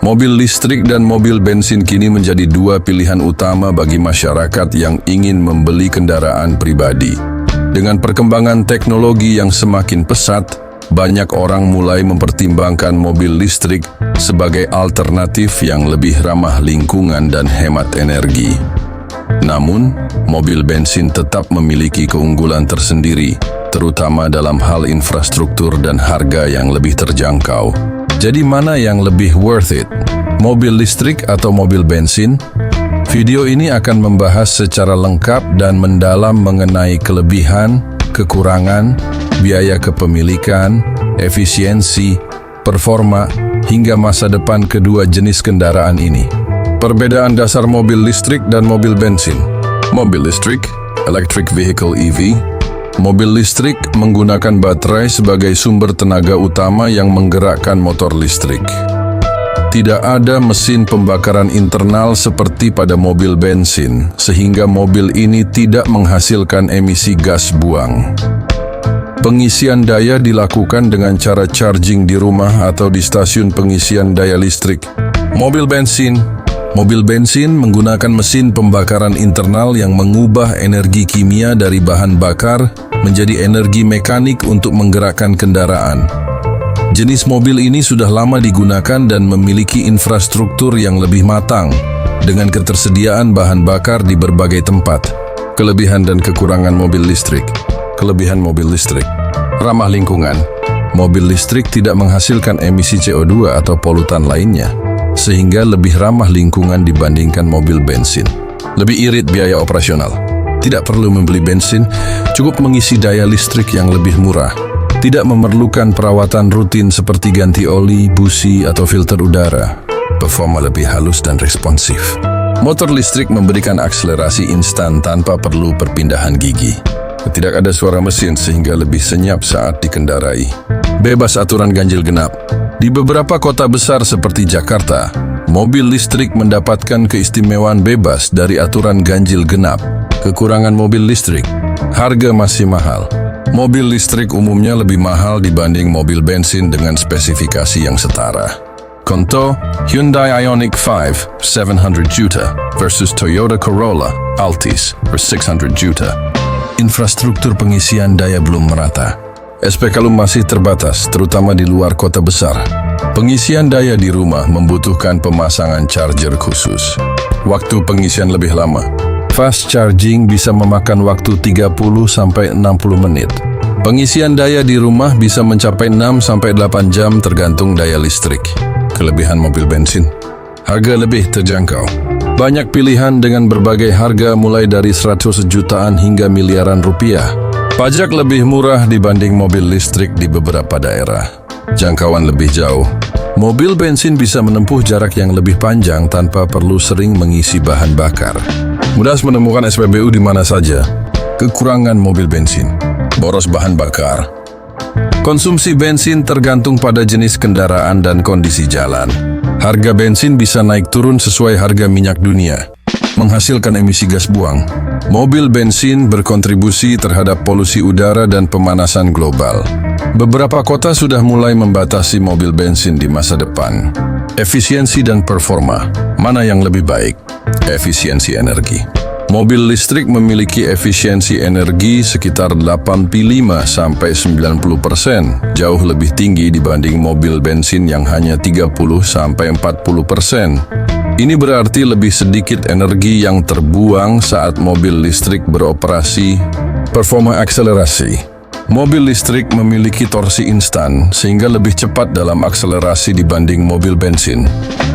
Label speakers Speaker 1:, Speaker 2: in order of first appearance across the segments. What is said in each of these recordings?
Speaker 1: Mobil listrik dan mobil bensin kini menjadi dua pilihan utama bagi masyarakat yang ingin membeli kendaraan pribadi. Dengan perkembangan teknologi yang semakin pesat, banyak orang mulai mempertimbangkan mobil listrik sebagai alternatif yang lebih ramah lingkungan dan hemat energi. Namun, mobil bensin tetap memiliki keunggulan tersendiri, terutama dalam hal infrastruktur dan harga yang lebih terjangkau. Jadi mana yang lebih worth it? Mobil listrik atau mobil bensin? Video ini akan membahas secara lengkap dan mendalam mengenai kelebihan, kekurangan, biaya kepemilikan, efisiensi, performa, hingga masa depan kedua jenis kendaraan ini. Perbedaan dasar mobil listrik dan mobil bensin. Mobil listrik, electric vehicle EV. Mobil listrik menggunakan baterai sebagai sumber tenaga utama yang menggerakkan motor listrik. Tidak ada mesin pembakaran internal seperti pada mobil bensin, sehingga mobil ini tidak menghasilkan emisi gas buang. Pengisian daya dilakukan dengan cara charging di rumah atau di stasiun pengisian daya listrik. Mobil bensin menggunakan mesin pembakaran internal yang mengubah energi kimia dari bahan bakar menjadi energi mekanik untuk menggerakkan kendaraan. Jenis mobil ini sudah lama digunakan dan memiliki infrastruktur yang lebih matang, dengan ketersediaan bahan bakar di berbagai tempat. Kelebihan dan kekurangan mobil listrik. Kelebihan mobil listrik: ramah lingkungan. Mobil listrik tidak menghasilkan emisi CO2 atau polutan lainnya, sehingga lebih ramah lingkungan dibandingkan mobil bensin. Lebih irit biaya operasional. Tidak perlu membeli bensin, cukup mengisi daya listrik yang lebih murah. Tidak memerlukan perawatan rutin seperti ganti oli, busi, atau filter udara. Performa lebih halus dan responsif. Motor listrik memberikan akselerasi instan tanpa perlu perpindahan gigi. Tidak ada suara mesin sehingga lebih senyap saat dikendarai. Bebas aturan ganjil genap. Di beberapa kota besar seperti Jakarta, mobil listrik mendapatkan keistimewaan bebas dari aturan ganjil genap. Kekurangan mobil listrik: harga masih mahal. Mobil listrik umumnya lebih mahal dibanding mobil bensin dengan spesifikasi yang setara. Contoh, Hyundai Ioniq 5 700 juta versus Toyota Corolla Altis per 600 juta. Infrastruktur pengisian daya belum merata. SPKLU masih terbatas, terutama di luar kota besar. Pengisian daya di rumah membutuhkan pemasangan charger khusus. Waktu pengisian lebih lama. Fast charging bisa memakan waktu 30-60 menit. Pengisian daya di rumah bisa mencapai 6-8 jam tergantung daya listrik. Kelebihan mobil bensin: harga lebih terjangkau. Banyak pilihan dengan berbagai harga mulai dari 100 jutaan hingga miliaran rupiah. Pajak lebih murah dibanding mobil listrik di beberapa daerah. Jangkauan lebih jauh. Mobil bensin bisa menempuh jarak yang lebih panjang tanpa perlu sering mengisi bahan bakar. Mudah menemukan SPBU di mana saja. Kekurangan mobil bensin: boros bahan bakar. Konsumsi bensin tergantung pada jenis kendaraan dan kondisi jalan. Harga bensin bisa naik turun sesuai harga minyak dunia. Menghasilkan emisi gas buang. Mobil bensin berkontribusi terhadap polusi udara dan pemanasan global. Beberapa kota sudah mulai membatasi mobil bensin di masa depan. Efisiensi dan performa: mana yang lebih baik? Efisiensi energi. Mobil listrik memiliki efisiensi energi sekitar 85-90%, jauh lebih tinggi dibanding mobil bensin yang hanya 30-40%. Ini berarti lebih sedikit energi yang terbuang saat mobil listrik beroperasi. Performa akselerasi. Mobil listrik memiliki torsi instan sehingga lebih cepat dalam akselerasi dibanding mobil bensin.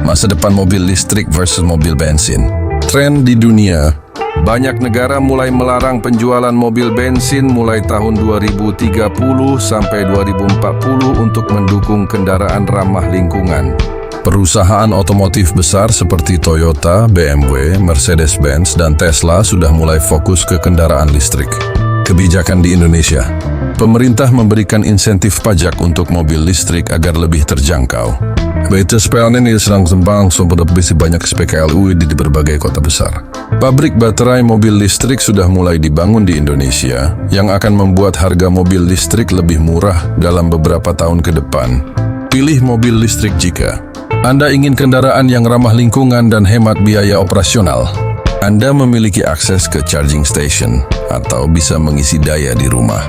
Speaker 1: Masa depan mobil listrik versus mobil bensin. Tren di dunia: banyak negara mulai melarang penjualan mobil bensin mulai tahun 2030 sampai 2040 untuk mendukung kendaraan ramah lingkungan. Perusahaan otomotif besar seperti Toyota, BMW, Mercedes-Benz, dan Tesla sudah mulai fokus ke kendaraan listrik. Kebijakan di Indonesia: pemerintah memberikan insentif pajak untuk mobil listrik agar lebih terjangkau. BTSPLN ini sedang sembang sudah banyak SPKLU di berbagai kota besar. Pabrik baterai mobil listrik sudah mulai dibangun di Indonesia, yang akan membuat harga mobil listrik lebih murah dalam beberapa tahun ke depan. Pilih mobil listrik jika Anda ingin kendaraan yang ramah lingkungan dan hemat biaya operasional? Anda memiliki akses ke charging station atau bisa mengisi daya di rumah.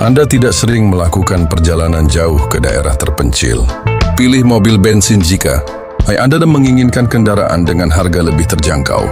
Speaker 1: Anda tidak sering melakukan perjalanan jauh ke daerah terpencil. Pilih mobil bensin jika Anda menginginkan kendaraan dengan harga lebih terjangkau.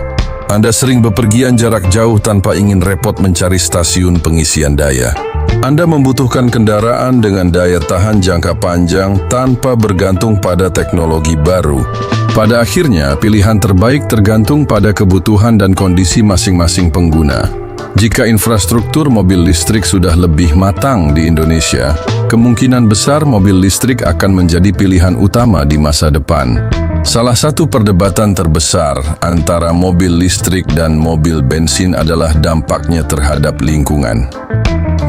Speaker 1: Anda sering bepergian jarak jauh tanpa ingin repot mencari stasiun pengisian daya. Anda membutuhkan kendaraan dengan daya tahan jangka panjang tanpa bergantung pada teknologi baru. Pada akhirnya, pilihan terbaik tergantung pada kebutuhan dan kondisi masing-masing pengguna. Jika infrastruktur mobil listrik sudah lebih matang di Indonesia, kemungkinan besar mobil listrik akan menjadi pilihan utama di masa depan. Salah satu perdebatan terbesar antara mobil listrik dan mobil bensin adalah dampaknya terhadap lingkungan.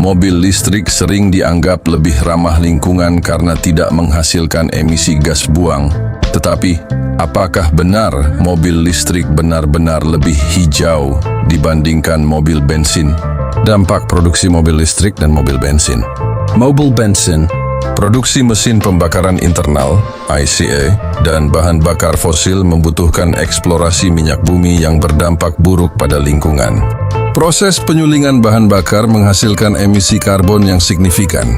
Speaker 1: Mobil listrik sering dianggap lebih ramah lingkungan karena tidak menghasilkan emisi gas buang. Tetapi, apakah benar mobil listrik benar-benar lebih hijau dibandingkan mobil bensin? Dampak produksi mobil listrik dan mobil bensin. Mobil bensin, produksi mesin pembakaran internal, ICE, dan bahan bakar fosil membutuhkan eksplorasi minyak bumi yang berdampak buruk pada lingkungan. Proses penyulingan bahan bakar menghasilkan emisi karbon yang signifikan.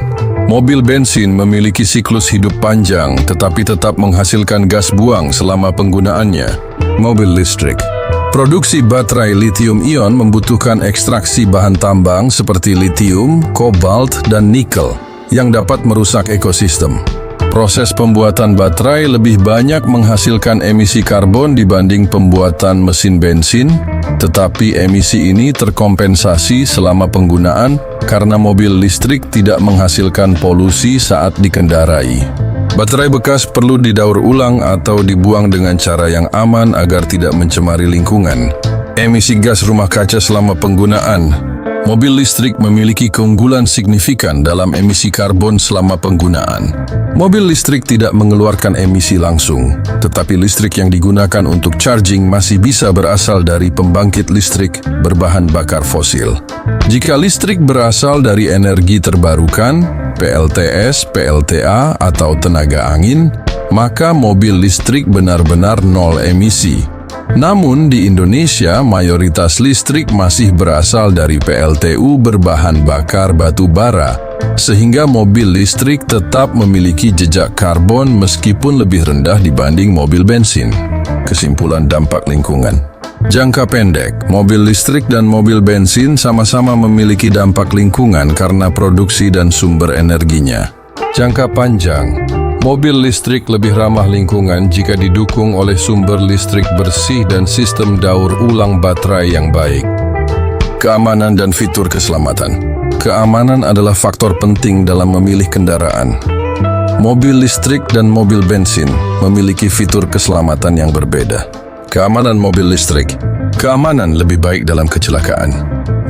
Speaker 1: Mobil bensin memiliki siklus hidup panjang tetapi tetap menghasilkan gas buang selama penggunaannya. Mobil listrik. Produksi baterai lithium-ion membutuhkan ekstraksi bahan tambang seperti lithium, kobalt, dan nikel yang dapat merusak ekosistem. Proses pembuatan baterai lebih banyak menghasilkan emisi karbon dibanding pembuatan mesin bensin, tetapi emisi ini terkompensasi selama penggunaan karena mobil listrik tidak menghasilkan polusi saat dikendarai. Baterai bekas perlu didaur ulang atau dibuang dengan cara yang aman agar tidak mencemari lingkungan. Emisi gas rumah kaca selama penggunaan. Mobil listrik memiliki keunggulan signifikan dalam emisi karbon selama penggunaan. Mobil listrik tidak mengeluarkan emisi langsung, tetapi listrik yang digunakan untuk charging masih bisa berasal dari pembangkit listrik berbahan bakar fosil. Jika listrik berasal dari energi terbarukan, PLTS, PLTA, atau tenaga angin, maka mobil listrik benar-benar nol emisi. Namun di Indonesia, mayoritas listrik masih berasal dari PLTU berbahan bakar batu bara, sehingga mobil listrik tetap memiliki jejak karbon meskipun lebih rendah dibanding mobil bensin. Kesimpulan dampak lingkungan. Jangka pendek, mobil listrik dan mobil bensin sama-sama memiliki dampak lingkungan karena produksi dan sumber energinya. Jangka panjang, mobil listrik lebih ramah lingkungan jika didukung oleh sumber listrik bersih dan sistem daur ulang baterai yang baik. Keamanan dan fitur keselamatan. Keamanan adalah faktor penting dalam memilih kendaraan. Mobil listrik dan mobil bensin memiliki fitur keselamatan yang berbeda. Keamanan mobil listrik. Keamanan lebih baik dalam kecelakaan.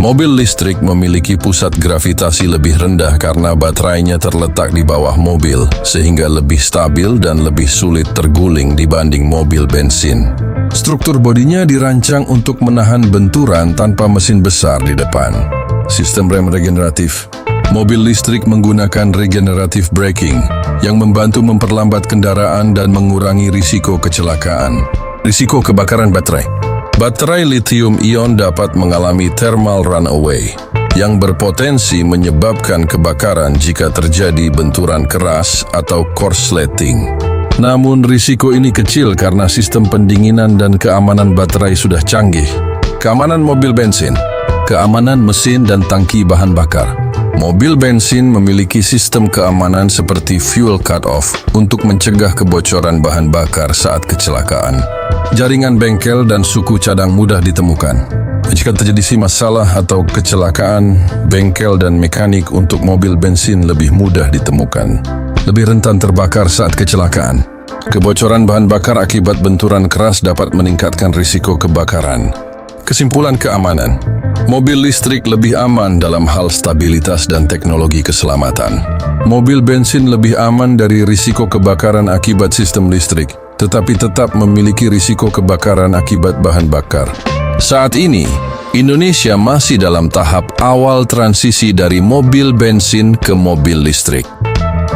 Speaker 1: Mobil listrik memiliki pusat gravitasi lebih rendah karena baterainya terletak di bawah mobil, sehingga lebih stabil dan lebih sulit terguling dibanding mobil bensin. Struktur bodinya dirancang untuk menahan benturan tanpa mesin besar di depan. Sistem rem regeneratif. Mobil listrik menggunakan regenerative braking yang membantu memperlambat kendaraan dan mengurangi risiko kecelakaan. Risiko kebakaran baterai. Baterai lithium-ion dapat mengalami thermal runaway yang berpotensi menyebabkan kebakaran jika terjadi benturan keras atau korsleting. Namun risiko ini kecil karena sistem pendinginan dan keamanan baterai sudah canggih. Keamanan mobil bensin. Keamanan mesin dan tangki bahan bakar. Mobil bensin memiliki sistem keamanan seperti fuel cut-off untuk mencegah kebocoran bahan bakar saat kecelakaan. Jaringan bengkel dan suku cadang mudah ditemukan. Jika terjadi masalah atau kecelakaan, bengkel dan mekanik untuk mobil bensin lebih mudah ditemukan. Lebih rentan terbakar saat kecelakaan. Kebocoran bahan bakar akibat benturan keras dapat meningkatkan risiko kebakaran. Kesimpulan keamanan. Mobil listrik lebih aman dalam hal stabilitas dan teknologi keselamatan. Mobil bensin lebih aman dari risiko kebakaran akibat sistem listrik, tetapi tetap memiliki risiko kebakaran akibat bahan bakar. Saat ini, Indonesia masih dalam tahap awal transisi dari mobil bensin ke mobil listrik.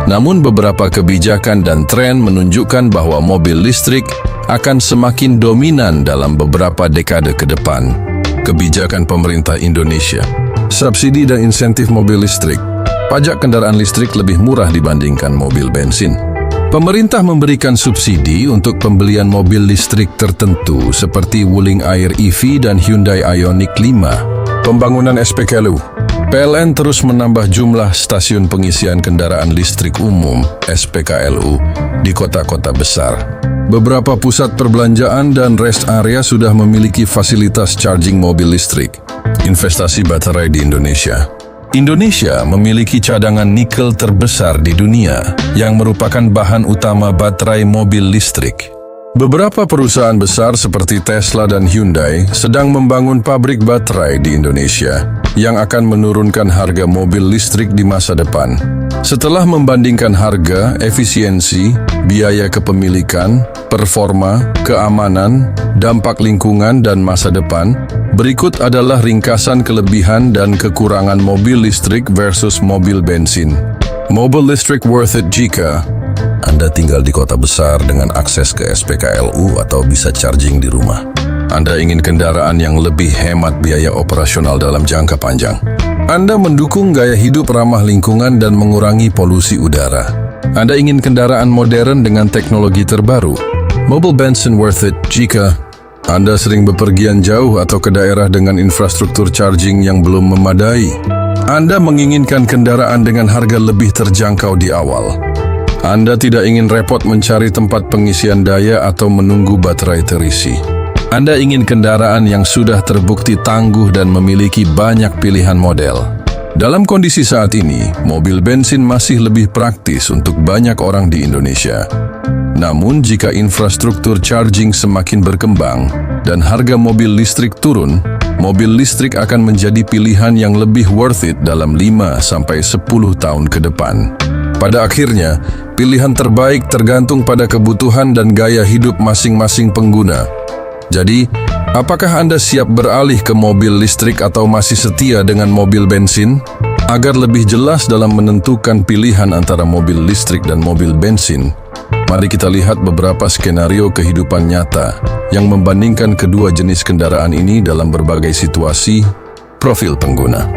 Speaker 1: Namun beberapa kebijakan dan tren menunjukkan bahwa mobil listrik akan semakin dominan dalam beberapa dekade ke depan. Kebijakan pemerintah Indonesia, subsidi dan insentif mobil listrik. Pajak kendaraan listrik lebih murah dibandingkan mobil bensin. Pemerintah memberikan subsidi untuk pembelian mobil listrik tertentu seperti Wuling Air EV dan Hyundai Ioniq 5. Pembangunan SPKLU. PLN terus menambah jumlah stasiun pengisian kendaraan listrik umum (SPKLU) di kota-kota besar. Beberapa pusat perbelanjaan dan rest area sudah memiliki fasilitas charging mobil listrik. Investasi baterai di Indonesia. Indonesia memiliki cadangan nikel terbesar di dunia yang merupakan bahan utama baterai mobil listrik. Beberapa perusahaan besar seperti Tesla dan Hyundai sedang membangun pabrik baterai di Indonesia yang akan menurunkan harga mobil listrik di masa depan. Setelah membandingkan harga, efisiensi, biaya kepemilikan, performa, keamanan, dampak lingkungan, dan masa depan, berikut adalah ringkasan kelebihan dan kekurangan mobil listrik versus mobil bensin. Mobil listrik worth it jika Anda tinggal di kota besar dengan akses ke SPKLU atau bisa charging di rumah. Anda ingin kendaraan yang lebih hemat biaya operasional dalam jangka panjang. Anda mendukung gaya hidup ramah lingkungan dan mengurangi polusi udara. Anda ingin kendaraan modern dengan teknologi terbaru. Mobil bensin worth it jika Anda sering bepergian jauh atau ke daerah dengan infrastruktur charging yang belum memadai. Anda menginginkan kendaraan dengan harga lebih terjangkau di awal. Anda tidak ingin repot mencari tempat pengisian daya atau menunggu baterai terisi. Anda ingin kendaraan yang sudah terbukti tangguh dan memiliki banyak pilihan model. Dalam kondisi saat ini, mobil bensin masih lebih praktis untuk banyak orang di Indonesia. Namun, jika infrastruktur charging semakin berkembang dan harga mobil listrik turun, mobil listrik akan menjadi pilihan yang lebih worth it dalam 5-10 tahun ke depan. Pada akhirnya, pilihan terbaik tergantung pada kebutuhan dan gaya hidup masing-masing pengguna. Jadi, apakah Anda siap beralih ke mobil listrik atau masih setia dengan mobil bensin? Agar lebih jelas dalam menentukan pilihan antara mobil listrik dan mobil bensin, mari kita lihat beberapa skenario kehidupan nyata yang membandingkan kedua jenis kendaraan ini dalam berbagai situasi. Profil pengguna.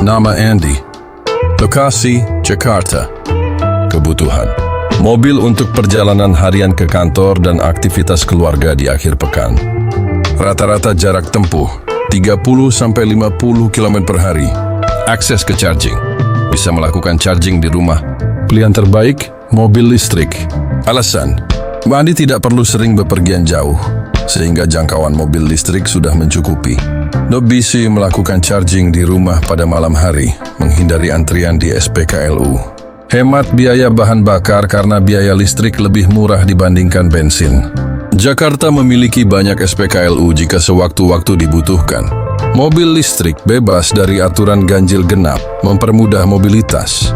Speaker 1: Nama Andy. Lokasi Jakarta. Kebutuhan. Mobil untuk perjalanan harian ke kantor dan aktivitas keluarga di akhir pekan. Rata-rata jarak tempuh 30-50 km per hari. Akses ke charging. Bisa melakukan charging di rumah. Pilihan terbaik, mobil listrik. Alasan, Andi tidak perlu sering bepergian jauh, sehingga jangkauan mobil listrik sudah mencukupi. Bisa melakukan charging di rumah pada malam hari, menghindari antrian di SPKLU. Hemat biaya bahan bakar karena biaya listrik lebih murah dibandingkan bensin. Jakarta memiliki banyak SPKLU jika sewaktu-waktu dibutuhkan. Mobil listrik bebas dari aturan ganjil genap, mempermudah mobilitas.